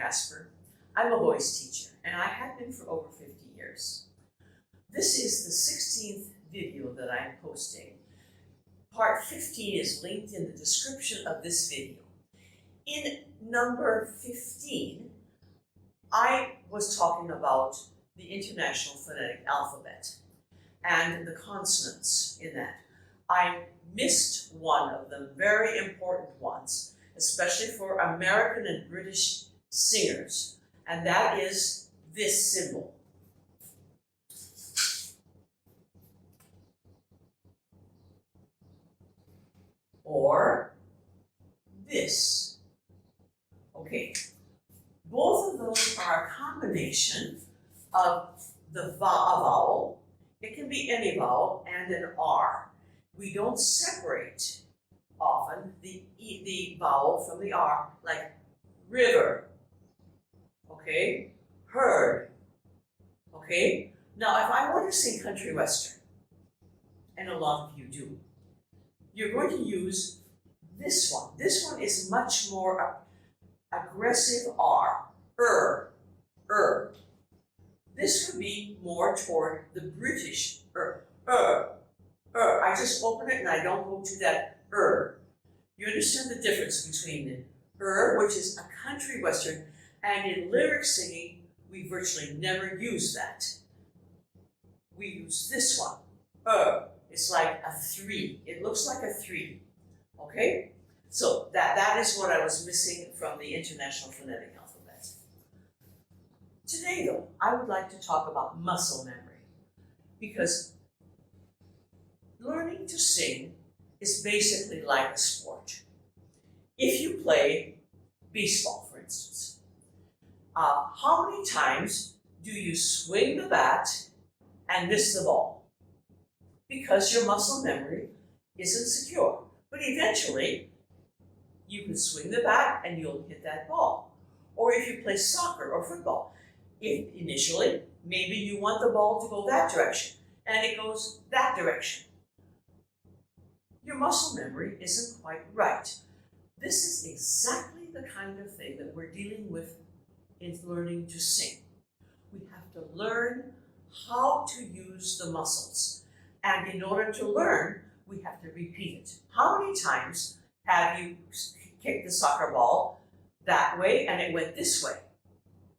Casper. I'm a voice teacher, and I have been for over 50 years. This is the 16th video that I'm posting. Part 15 is linked in the description of this video. In number 15, I was talking about the International Phonetic Alphabet and the consonants in that. I missed one of the very important ones, especially for American and British singers, and that is this symbol. Or this. Okay, both of those are a combination of the vowel. It can be any vowel and an R. We don't separate often the vowel from the R, like river, okay, heard, okay. Now, if I want to sing country western, and a lot of you do, you're going to use this one. This one is much more aggressive R, This would be more toward the British I just open it and I don't go to that You understand the difference between the which is a country western, and in lyric singing, we virtually never use that. We use this one, It's like a 3. It looks like a 3, okay? So that is what I was missing from the International Phonetic Alphabet. Today, though, I would like to talk about muscle memory, because learning to sing is basically like a sport. If you play baseball, for instance, how many times do you swing the bat and miss the ball? Because your muscle memory isn't secure. But eventually, you can swing the bat and you'll hit that ball. Or if you play soccer or football, initially, maybe you want the ball to go that direction, and it goes that direction. Your muscle memory isn't quite right. This is exactly the kind of thing that we're dealing with in learning to sing. We have to learn how to use the muscles. And in order to learn, we have to repeat it. How many times have you kicked the soccer ball that way and it went this way?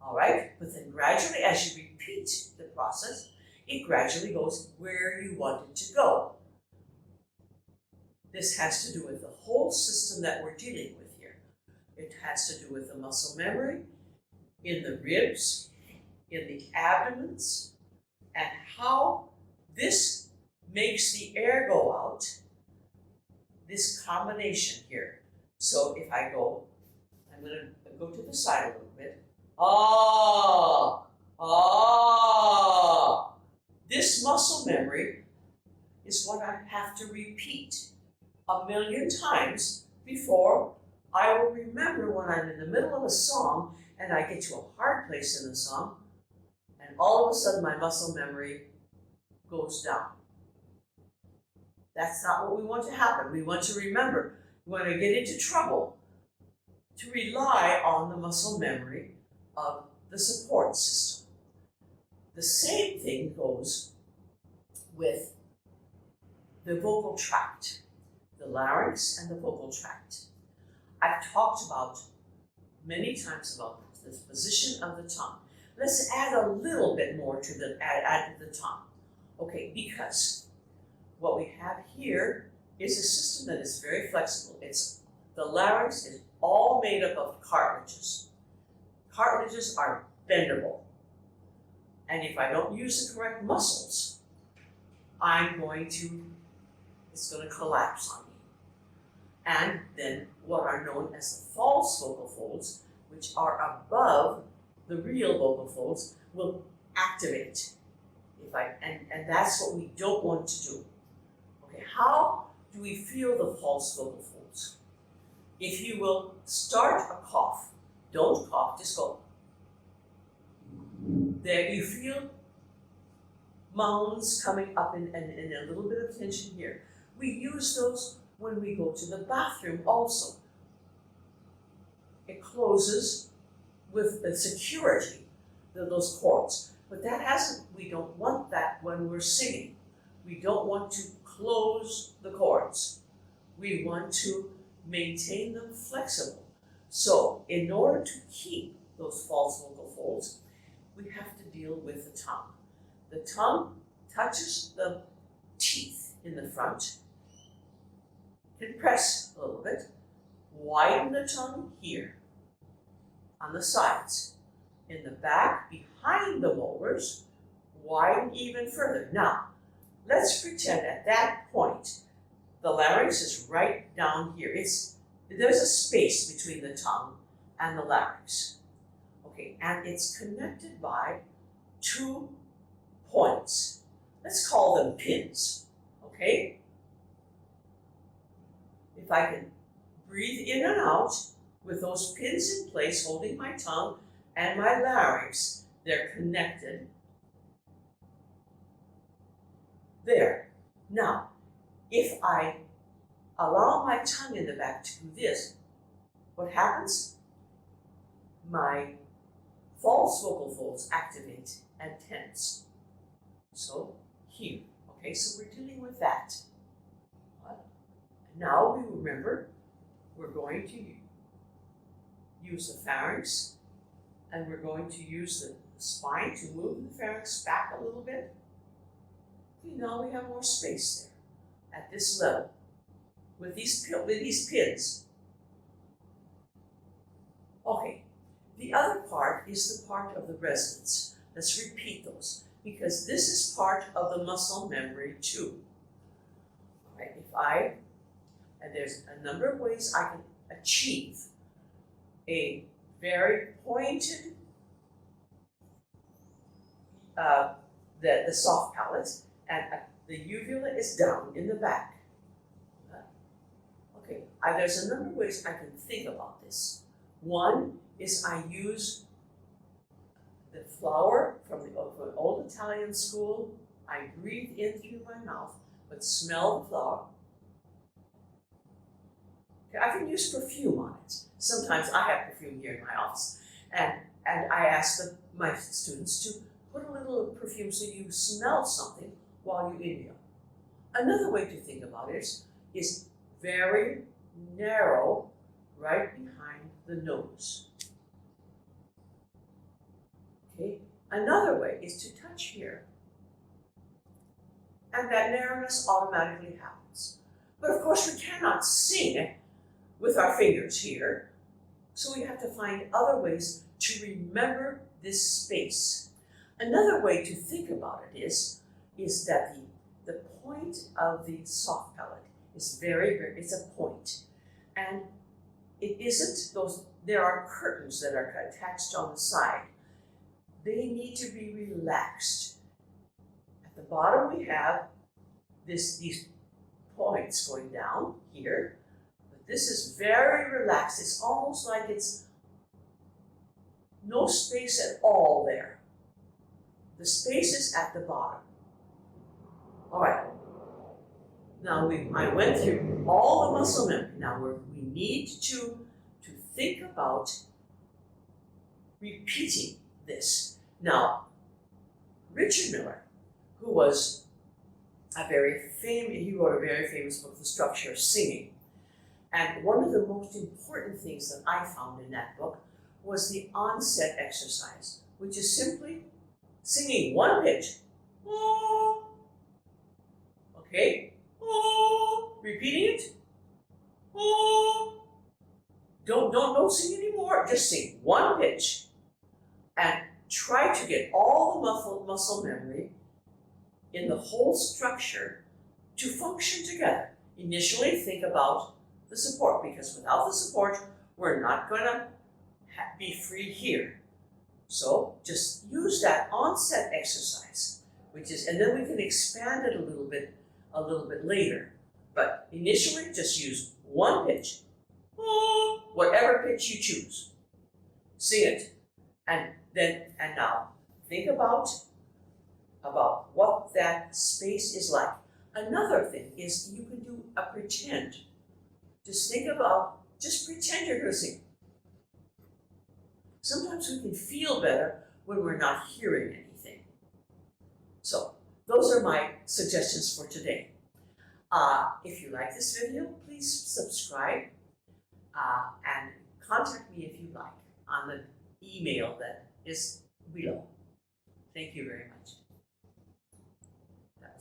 All right, but then gradually, as you repeat the process, it gradually goes where you want it to go. This has to do with the whole system that we're dealing with here. It has to do with the muscle memory in the ribs, in the abdomens, and how this makes the air go out, this combination here. So if I go, I'm going to go to the side a little bit. This muscle memory is what I have to repeat 1,000,000 times before I will remember when I'm in the middle of a song and I get to a hard place in the song, and all of a sudden my muscle memory goes down. That's not what we want to happen. We want to remember, when I get into trouble, to rely on the muscle memory of the support system. The same thing goes with the vocal tract, the larynx and the vocal tract. I've talked about many times about the position of the tongue. Let's add a little bit more to the tongue. Okay, because what we have here is a system that is very flexible. The larynx is all made up of cartilages. Cartilages are bendable. And if I don't use the correct muscles, it's going to collapse on me. And then what are known as the false vocal folds, which are above the real vocal folds, will activate. And that's what we don't want to do. Okay, how do we feel the false vocal folds? If you will start a cough, don't cough, just go. There you feel moans coming up and a little bit of tension here. We use those when we go to the bathroom also. It closes with the security, those chords. But we don't want that when we're singing. We don't want to close the chords. We want to maintain them flexible. So in order to keep those false vocal folds, we have to deal with the tongue. The tongue touches the teeth in the front, can press a little bit, widen the tongue here, on the sides. In the back, behind the molars, widen even further. Now, let's pretend at that point, the larynx is right down here. There's a space between the tongue and the larynx. Okay, and it's connected by 2 points. Let's call them pins, okay? If I can breathe in and out with those pins in place, holding my tongue and my larynx, they're connected. There. Now, if I allow my tongue in the back to do this, what happens? My false vocal folds activate and tense. So here, okay, so we're dealing with that. Now we remember we're going to use the pharynx, and we're going to use the spine to move the pharynx back a little bit. Okay, now we have more space there at this level with these pins. Okay, the other part is the part of the resonance. Let's repeat those, because this is part of the muscle memory too. All right, and there's a number of ways I can achieve a very pointed, the soft palate, and the uvula is down in the back. Okay, there's a number of ways I can think about this. One is I use the flower from the old Italian school. I breathe in through my mouth, but smell the flower. Okay, I can use perfume on it. Sometimes I have perfume here in my office, and I ask my students to put a little perfume so you smell something while you inhale. Another way to think about it is very narrow, right behind the nose. Okay, another way is to touch here, and that narrowness automatically happens. But of course, we cannot sing with our fingers here, so we have to find other ways to remember this space. Another way to think about it is that the point of the soft palate is it's a point, and it isn't those. There are curtains that are attached on the side. They need to be relaxed. At the bottom we have these points going down here. This is very relaxed. It's almost like it's no space at all there. The space is at the bottom. All right. Now I went through all the muscle memory. Now we need to think about repeating this. Now, Richard Miller, who was he wrote a very famous book, The Structure of Singing. And one of the most important things that I found in that book was the onset exercise, which is simply singing one pitch. Okay? Repeating it. Don't sing anymore. Just sing one pitch. And try to get all the muscle memory in the whole structure to function together. Initially, think about the support, because without the support, we're not going to be free here. So just use that onset exercise, and then we can expand it a little bit later. But initially, just use one pitch, whatever pitch you choose. Sing it, and now think about what that space is like. Another thing is you can do a pretend. Just pretend you're going to sing. sometimes we can feel better when we're not hearing anything. So those are my suggestions for today. If you like this video, please subscribe and contact me if you like on the email that is below. Thank you very much.